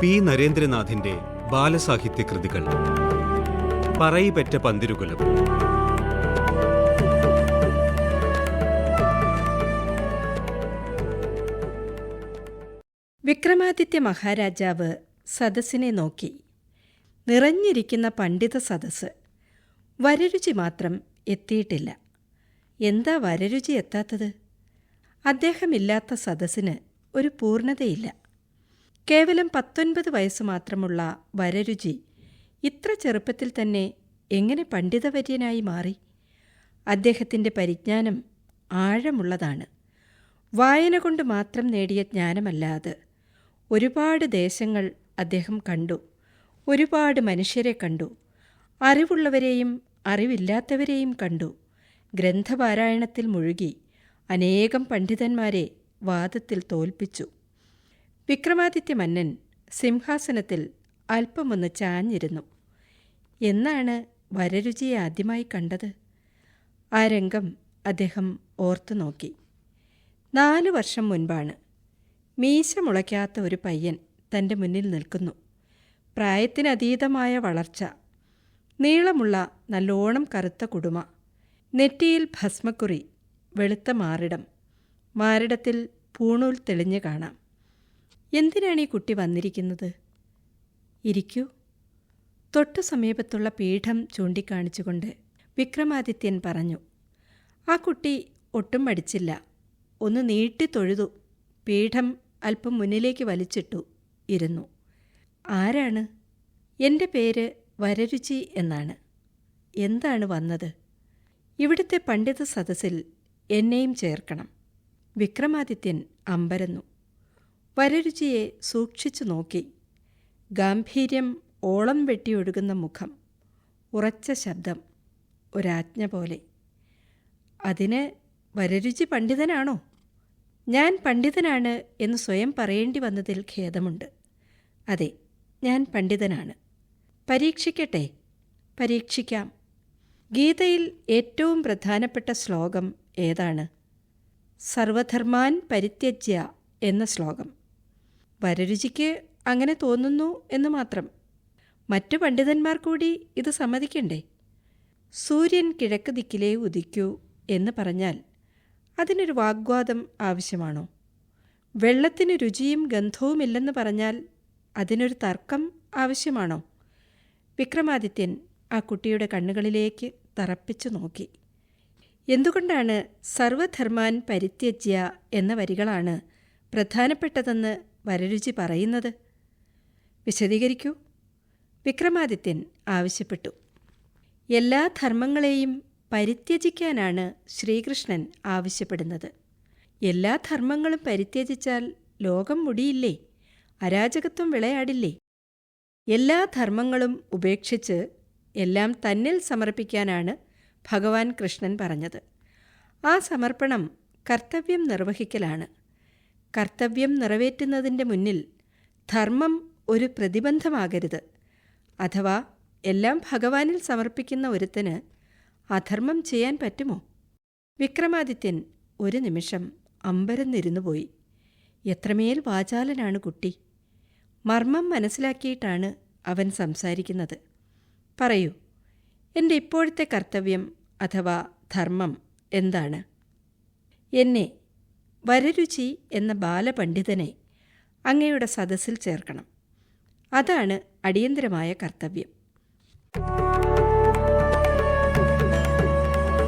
P നരേന്ദ്രനാഥിന്റെ ബാലസാഹിത്യ കൃതികൾ. പറയിപെറ്റ പന്തിരുകുലം. വിക്രമാദിത്യ മഹാരാജാവ് സദസ്സിനെ നോക്കി. നിറഞ്ഞിരിക്കുന്ന പണ്ഡിത സദസ്സ്. വരരുചി മാത്രം എത്തിയിട്ടില്ല. എന്താ വരരുചി എത്താത്തത്? അദ്ദേഹമില്ലാത്ത സദസ്സിന് ഒരു പൂർണ്ണതയില്ല. കേവലം 19 വയസ്സ് മാത്രമുള്ള വരരുചി ഇത്ര ചെറുപ്പത്തിൽ തന്നെ എങ്ങനെ പണ്ഡിതവര്യനായി മാറി? അദ്ദേഹത്തിൻ്റെ പരിജ്ഞാനം ആഴമുള്ളതാണ്. വായന കൊണ്ട് മാത്രം നേടിയ ജ്ഞാനമല്ലാതെ ഒരുപാട് ദേശങ്ങൾ അദ്ദേഹം കണ്ടു. ഒരുപാട് മനുഷ്യരെ കണ്ടു. അറിവുള്ളവരെയും അറിവില്ലാത്തവരെയും കണ്ടു. ഗ്രന്ഥപാരായണത്തിൽ മുഴുകി അനേകം പണ്ഡിതന്മാരെ വാദത്തിൽ തോൽപ്പിച്ചു. വിക്രമാദിത്യ മന്നൻ സിംഹാസനത്തിൽ അല്പമൊന്ന് ചാഞ്ഞിരുന്നു. എന്നാണ് വരരുചിയെ ആദ്യമായി കണ്ടത്? ആ രംഗം അദ്ദേഹം ഓർത്തു നോക്കി. 4 വർഷം മുൻപാണ്. മീശ മുളയ്ക്കാത്ത ഒരു പയ്യൻ തൻ്റെ മുന്നിൽ നിൽക്കുന്നു. പ്രായത്തിനതീതമായ വളർച്ച, നീളമുള്ള നല്ലോണം കറുത്ത കുടുമ, നെറ്റിയിൽ ഭസ്മക്കുറി, വെളുത്ത മാറിടം, മാറിടത്തിൽ പൂണൂൽ തെളിഞ്ഞു കാണാം. എന്തിനാണ് ഈ കുട്ടി വന്നിരിക്കുന്നത്? ഇരിക്കൂ. തൊട്ടു സമീപത്തുള്ള പീഠം ചൂണ്ടിക്കാണിച്ചുകൊണ്ട് വിക്രമാദിത്യൻ പറഞ്ഞു. ആ കുട്ടി ഒട്ടും മടിച്ചില്ല. ഒന്ന് നീട്ടി തൊഴുതു. പീഠം അല്പം മുന്നിലേക്ക് വലിച്ചിട്ടു. ഇരുന്നു. ആരാണ്? എൻ്റെ പേര് വരരുചി എന്നാണ്. എന്താണ് വന്നത്? ഇവിടുത്തെ പണ്ഡിത സദസ്സിൽ എന്നെയും ചേർക്കണം. വിക്രമാദിത്യൻ അമ്പരന്നു. വരരുചിയെ സൂക്ഷിച്ചു നോക്കി. ഗാംഭീര്യം ഓളം വെട്ടിയൊഴുകുന്ന മുഖം, ഉറച്ച ശബ്ദം, ഒരാജ്ഞ പോലെ. അതിന് വരരുചി പണ്ഡിതനാണോ? ഞാൻ പണ്ഡിതനാണ് എന്ന് സ്വയം പറയേണ്ടി വന്നതിൽ ഖേദമുണ്ട്. അതെ, ഞാൻ പണ്ഡിതനാണ്. പരീക്ഷിക്കട്ടെ? പരീക്ഷിക്കാം. ഗീതയിൽ ഏറ്റവും പ്രധാനപ്പെട്ട ശ്ലോകം ഏതാണ്? സർവധർമാൻ പരിത്യജ്യ എന്ന ശ്ലോകം. വരരുചിക്ക് അങ്ങനെ തോന്നുന്നു എന്ന് മാത്രം. മറ്റു പണ്ഡിതന്മാർ കൂടി ഇത് സമ്മതിക്കണ്ടേ? സൂര്യൻ കിഴക്ക് ദിക്കിലേ ഉദിക്കൂ എന്ന് പറഞ്ഞാൽ അതിനൊരു വാഗ്വാദം ആവശ്യമാണോ? വെള്ളത്തിന് രുചിയും ഗന്ധവുമില്ലെന്ന് പറഞ്ഞാൽ അതിനൊരു തർക്കം ആവശ്യമാണോ? വിക്രമാദിത്യൻ ആ കുട്ടിയുടെ കണ്ണുകളിലേക്ക് തറപ്പിച്ചു നോക്കി. എന്തുകൊണ്ടാണ് സർവധർമാൻ പരിത്യജ്യ എന്ന വരികളാണ് പ്രധാനപ്പെട്ടതെന്ന് വരരുചി പറയുന്നത്? വിശദീകരിക്കൂ. വിക്രമാദിത്യൻ ആവശ്യപ്പെട്ടു. എല്ലാ ധർമ്മങ്ങളെയും പരിത്യജിക്കാനാണ് ശ്രീകൃഷ്ണൻ ആവശ്യപ്പെടുന്നത്. എല്ലാ ധർമ്മങ്ങളും പരിത്യജിച്ചാൽ ലോകം മുടിയില്ലേ? അരാജകത്വം വിളയാടില്ലേ? എല്ലാ ധർമ്മങ്ങളും ഉപേക്ഷിച്ച് എല്ലാം തന്നിൽ സമർപ്പിക്കാനാണ് ഭഗവാൻ കൃഷ്ണൻ പറഞ്ഞത്. ആ സമർപ്പണം കർത്തവ്യം നിർവഹിക്കലാണ്. കർത്തവ്യം നിറവേറ്റുന്നതിൻ്റെ മുന്നിൽ ധർമ്മം ഒരു പ്രതിബന്ധമാകരുത്. അഥവാ എല്ലാം ഭഗവാനിൽ സമർപ്പിക്കുന്ന ഒരുത്തന് അധർമ്മം ചെയ്യാൻ പറ്റുമോ? വിക്രമാദിത്യൻ ഒരു നിമിഷം അമ്പരന്നിരുന്നു പോയി. എത്രമേൽ വാചാലനാണ് കുട്ടി! മർമ്മം മനസ്സിലാക്കിയിട്ടാണ് അവൻ സംസാരിക്കുന്നത്. പറയൂ, എൻ്റെ ഇപ്പോഴത്തെ കർത്തവ്യം അഥവാ ധർമ്മം എന്താണ്? എന്നെ, വരരുചി എന്ന ബാലപണ്ഡിതനെ അങ്ങയുടെ സദസ്സിൽ ചേർക്കണം. അതാണ് അടിയന്തരമായ കർത്തവ്യം.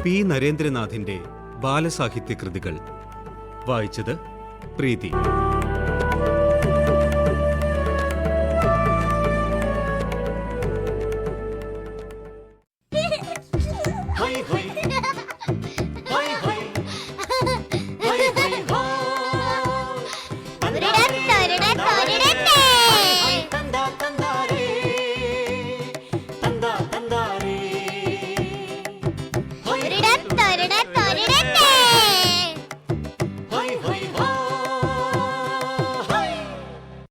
പി നരേന്ദ്രനാഥിന്റെ ബാലസാഹിത്യ കൃതികൾ വായിച്ചത് പ്രീതി.